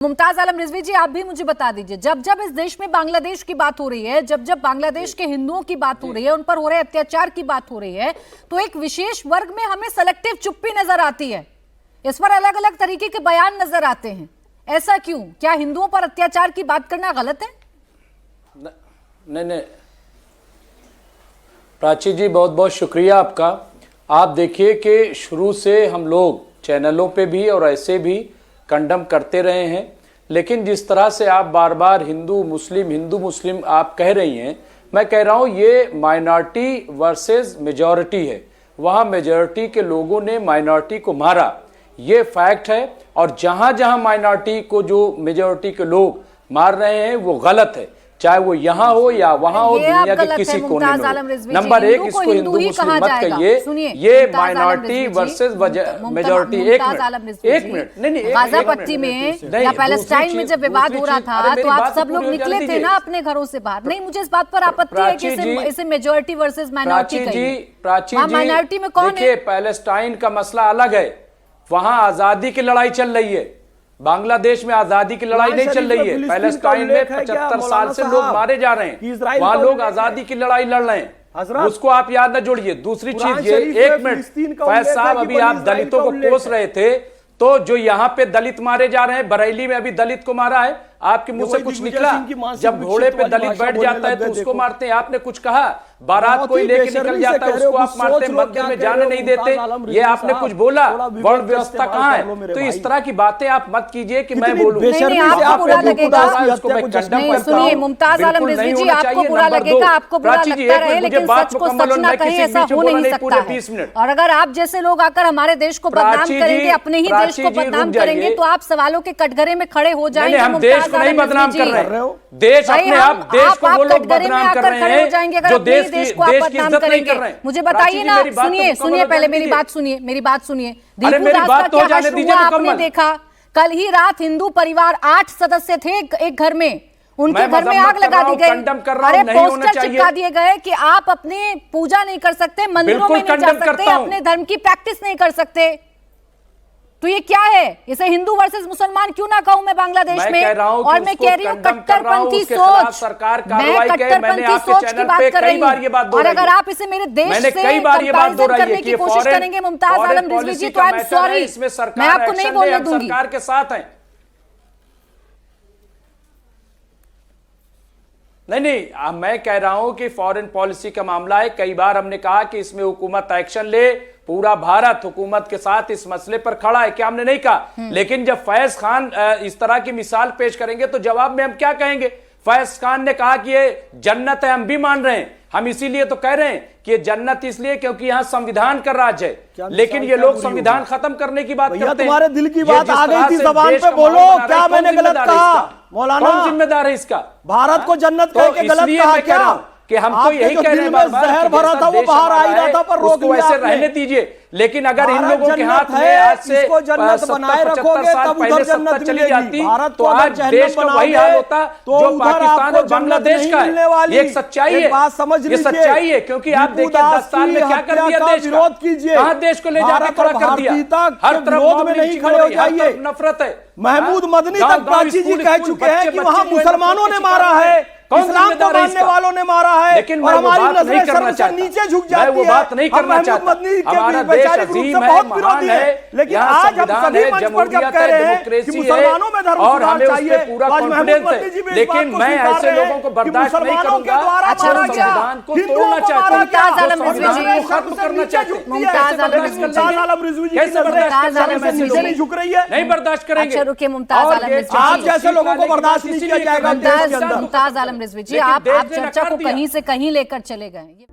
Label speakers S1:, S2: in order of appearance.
S1: मुमताज आलम रिजवी जी, आप भी मुझे बता दीजिए, जब जब इस देश में बांग्लादेश की बात हो रही है, जब जब बांग्लादेश के हिंदुओं की बात हो रही है, उन पर हो रहे अत्याचार की बात हो रही है, तो एक विशेष वर्ग में हमें सेलेक्टिव चुप्पी नजर आती है। इस पर अलग अलग तरीके के बयान नजर आते हैं। ऐसा क्यों? क्या हिंदुओं पर अत्याचार की बात करना गलत है?
S2: नहीं, प्राची जी बहुत बहुत शुक्रिया आपका। आप देखिए कि शुरू से हम लोग चैनलों पे भी और ऐसे भी कंडम करते रहे हैं, लेकिन जिस तरह से आप बार बार हिंदू मुस्लिम आप कह रही हैं, मैं कह रहा हूं ये माइनॉरिटी वर्सेस मेजॉरिटी है। वहां मेजॉरिटी के लोगों ने माइनॉरिटी को मारा, ये फैक्ट है। और जहां जहां माइनॉरिटी को जो मेजॉरिटी के लोग मार रहे हैं वो गलत है, चाहे वो यहाँ हो या वहाँ हो, दुनिया के किसी कोने में हो। नंबर एक, इसको हिंदू मुस्लिम मत कहिए, ये माइनॉरिटी वर्सेस मेजॉरिटी। एक मिनट, नहीं,
S1: गाजा पट्टी में या पैलेस्टाइन में जब विवाद हो रहा था तो आप सब लोग निकले थे ना अपने घरों से बाहर। नहीं, मुझे इस बात पर आपत्ति है कि इसे मेजॉरिटी वर्सेस माइनॉरिटी कहिए।
S2: प्राची जी,
S1: माइनॉरिटी में कौन है?
S2: देखिए, पैलेस्टाइन का मसला अलग है, वहां आजादी की लड़ाई चल रही है। बांग्लादेश में आजादी की लड़ाई नहीं चल रही है। पैलेस्टाइन में 75 साल से लोग मारे जा रहे हैं, वहां लोग आजादी की लड़ाई लड़ रहे हैं, उसको आप याद न जोड़िए। दूसरी चीज ये, एक मिनट फैज साहब, अभी आप दलितों को कोस रहे थे, तो जो यहाँ पे दलित मारे जा रहे हैं, बरेली में अभी दलित को मारा है, आपके मुंह से कुछ निकला? जब घोड़े पे दलित बैठ जाता है तो उसको मारते हैं। आपने कुछ कहा, बारात कोई लेके निकल जाता है उसको आप मारते हैं, मंदिर में जाने नहीं देते, ये आपने कुछ बोला? वर्ण व्यवस्था कहाँ है? तो इस तरह की बातें आप मत कीजिए कि मैं बोलूं।
S1: आपको बुरा लगेगा, सुनिए मुमताज आलम रिजवी जी, आपको बुरा लगेगा, आपको बुरा लगता रहे, लेकिन सच को सच ना कहें ऐसा हो नहीं सकता है। और अगर आप जैसे लोग आकर हमारे देश को बदनाम करेंगे, अपने ही देश को बदनाम करेंगे, तो आप सवालों के कटघरे में खड़े हो जाएंगे।
S2: नहीं बदनाम कर रहे हो, देश अपने आप देश को वो लोग बदनाम कर रहे हैं जो देश की इज्जत नहीं कर रहे हैं।
S1: मुझे बताइए ना, सुनिए पहले मेरी बात सुनिए।
S2: अरे मेरी बात तो जाने दीजिए,
S1: आपने देखा कल ही रात हिंदू परिवार 8 सदस्य थे एक घर में, उनके घर में आग लगा दी गई। अरे पोस्टर चिपका दिए गए कि आप अपनी पूजा नहीं कर सकते, मंदिरों में नहीं जा सकते, अपने धर्म की प्रैक्टिस नहीं कर सकते। तो ये क्या है? इसे हिंदू वर्सेस मुसलमान क्यों ना कहूं मैं बांग्लादेश में? और मैं कह रही हूँ कट्टरपंथी सोच, मैं कट्टरपंथी सोच की बात कर रही हूँ। और अगर आप इसे मेरे देश से कंपैरिजन करने की कोशिश करेंगे मुमताज आलम रिजवी जी, तो आई एम सॉरी, मैं आपको नहीं बोलने दूंगी।
S2: सरकार के साथ है। नहीं, मैं कह रहा हूं कि फॉरेन पॉलिसी का मामला है। कई बार हमने कहा कि इसमें हुकूमत एक्शन ले, पूरा भारत हुकूमत के साथ इस मसले पर खड़ा है, क्या हमने नहीं कहा? लेकिन जब फैज खान इस तरह की मिसाल पेश करेंगे तो जवाब में हम क्या कहेंगे? फैज खान ने कहा कि ये जन्नत है, हम भी मान रहे हैं, हम इसीलिए तो कह रहे हैं कि ये जन्नत इसलिए क्योंकि यहाँ संविधान का राज है, लेकिन ये लोग संविधान खत्म करने की बात करते हैं।
S3: तुम्हारे दिल की बात आ गई थी जबान पे, बोलो क्या मैंने गलत कहा? मौलाना
S2: कौन जिम्मेदार है इसका?
S3: भारत को जन्नत कह के गलत कहा क्या?
S2: कि हम तो यही कह रहे हैं,
S3: जहर भरा था वो बाहर आ ही रहा था, पर रोक लिया
S2: ऐसे रहने दीजिए। लेकिन अगर इन लोगों के हाथ में आज से 70-75 साल पहले सत्ता चली जाती तो आज देश का वही हाल होता जो पाकिस्तान और बांग्लादेश का है। ये एक सच्चाई है, ये सच्चाई है। क्योंकि आप देखिए 10 साल में क्या कर दिया देश का, कहां देश को ले जाकर खड़ा कर दिया, हर तरफ में नहीं खड़े हो जाइए, नफरत है।
S3: महमूद मदनी तक प्राची जी कह चुके हैं कि वहां मुसलमानों ने मारा है, इस्लाम को मानने वालों ने मारा है,
S2: लेकिन
S3: और हमारी नजरें सर से नीचे झुक जाती है।
S2: वो बात नहीं करना चाहता। हमारा देश अजीम है, महान है,
S3: लेकिन आज हम सभी मंच पर जब कह रहे हैं कि मुसलमानों में धर्म
S2: और हमें उस
S3: चाहिए,
S2: पे पूरा कॉन्फिडेंस है, लेकिन मैं ऐसे लोगों को बर्दाश्त नहीं करूंगा जो संविधान को तोड़ना चाहते हैं, संविधान को खत्म करना चाहते हैं।
S1: मुमताज
S3: आलम रिजवी जी
S2: कैसे बर्दाश्त
S3: नहीं झुक रही है?
S2: नहीं बर्दाश्त करेंगे।
S1: अच्छा रुकिए मुमताज आलम रिजवी,
S3: आप जैसे लोगों को बर्दाश्त नहीं किया जाएगा।
S1: मुमताज आलम रिजवी जी, आप चर्चा को कहीं से कहीं लेकर चले गए।